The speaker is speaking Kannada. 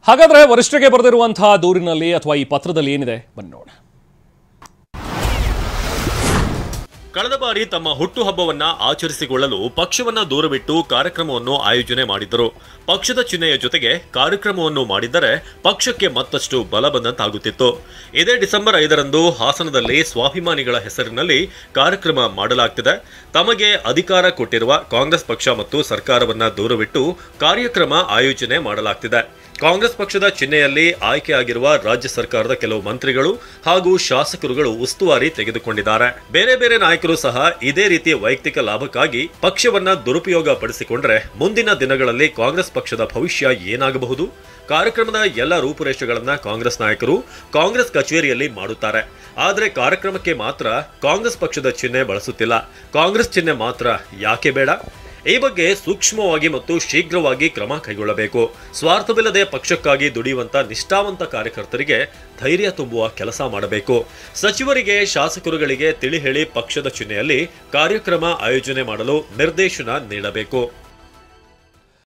ಹಾಗಾದ್ರೆ ವರಿಷ್ಠರಿಗೆ ಬರೆದಿರುವಂತಹ ದೂರಿನಲ್ಲಿ ಅಥವಾ ಈ ಪತ್ರದಲ್ಲಿ ಏನಿದೆ ಬನ್ನಿ ನೋಡೋಣ. ಕಳೆದ ಬಾರಿ ತಮ್ಮ ಹುಟ್ಟುಹಬ್ಬವನ್ನ ಆಚರಿಸಿಕೊಳ್ಳಲು ಪಕ್ಷವನ್ನ ದೂರವಿಟ್ಟು ಕಾರ್ಯಕ್ರಮವನ್ನು ಆಯೋಜನೆ ಮಾಡಿದ್ದರು. ಪಕ್ಷದ ಚಿಹ್ನೆಯ ಜೊತೆಗೆ ಕಾರ್ಯಕ್ರಮವನ್ನು ಮಾಡಿದ್ದರೆ ಪಕ್ಷಕ್ಕೆ ಮತ್ತಷ್ಟು ಬಲ ಬಂದಂತಾಗುತ್ತಿತ್ತು. ಇದೇ ಡಿಸೆಂಬರ್ 5ರಂದು ಹಾಸನದಲ್ಲಿ ಸ್ವಾಭಿಮಾನಿಗಳ ಹೆಸರಿನಲ್ಲಿ ಕಾರ್ಯಕ್ರಮ ಮಾಡಲಾಗ್ತಿದೆ. ತಮಗೆ ಅಧಿಕಾರ ಕೊಟ್ಟಿರುವ ಕಾಂಗ್ರೆಸ್ ಪಕ್ಷ ಮತ್ತು ಸರ್ಕಾರವನ್ನ ದೂರವಿಟ್ಟು ಕಾರ್ಯಕ್ರಮ ಆಯೋಜನೆ ಮಾಡಲಾಗ್ತಿದೆ. ಕಾಂಗ್ರೆಸ್ ಪಕ್ಷದ ಚಿಹ್ನೆಯಲ್ಲಿ ಆಯ್ಕೆಯಾಗಿರುವ ರಾಜ್ಯ ಸರ್ಕಾರದ ಕೆಲವು ಮಂತ್ರಿಗಳು ಹಾಗೂ ಶಾಸಕರುಗಳು ಉಸ್ತುವಾರಿ ತೆಗೆದುಕೊಂಡಿದ್ದಾರೆ. ಬೇರೆ ಬೇರೆ ನಾಯಕರು ಸಹ ಇದೇ ರೀತಿ ವೈಯಕ್ತಿಕ ಲಾಭಕ್ಕಾಗಿ ಪಕ್ಷವನ್ನ ದುರುಪಯೋಗ ಪಡಿಸಿಕೊಂಡ್ರೆ ಮುಂದಿನ ದಿನಗಳಲ್ಲಿ ಕಾಂಗ್ರೆಸ್ ಪಕ್ಷದ ಭವಿಷ್ಯ ಏನಾಗಬಹುದು? ಕಾರ್ಯಕ್ರಮದ ಎಲ್ಲ ರೂಪುರೇಷೆಗಳನ್ನ ಕಾಂಗ್ರೆಸ್ ನಾಯಕರು ಕಾಂಗ್ರೆಸ್ ಕಚೇರಿಯಲ್ಲಿ ಮಾಡುತ್ತಾರೆ. ಆದರೆ ಕಾರ್ಯಕ್ರಮಕ್ಕೆ ಮಾತ್ರ ಕಾಂಗ್ರೆಸ್ ಪಕ್ಷದ ಚಿಹ್ನೆ ಬಳಸುತ್ತಿಲ್ಲ. ಕಾಂಗ್ರೆಸ್ ಚಿಹ್ನೆ ಮಾತ್ರ ಯಾಕೆ ಬೇಡ? ಈ ಬಗ್ಗೆ ಸೂಕ್ಷ್ಮವಾಗಿ ಮತ್ತು ಶೀಘ್ರವಾಗಿ ಕ್ರಮ ಕೈಗೊಳ್ಳಬೇಕು. ಸ್ವಾರ್ಥವಿಲ್ಲದೆ ಪಕ್ಷಕ್ಕಾಗಿ ದುಡಿಯುವಂತ ನಿಷ್ಠಾವಂತ ಕಾರ್ಯಕರ್ತರಿಗೆ ಧೈರ್ಯ ತುಂಬುವ ಕೆಲಸ ಮಾಡಬೇಕು. ಸಚಿವರಿಗೆ, ಶಾಸಕರುಗಳಿಗೆ ತಿಳಿ ಹೇಳಿ ಪಕ್ಷದ ಚಿಹ್ನೆಯಲ್ಲಿ ಕಾರ್ಯಕ್ರಮ ಆಯೋಜನೆ ಮಾಡಲು ನಿರ್ದೇಶನ ನೀಡಬೇಕು.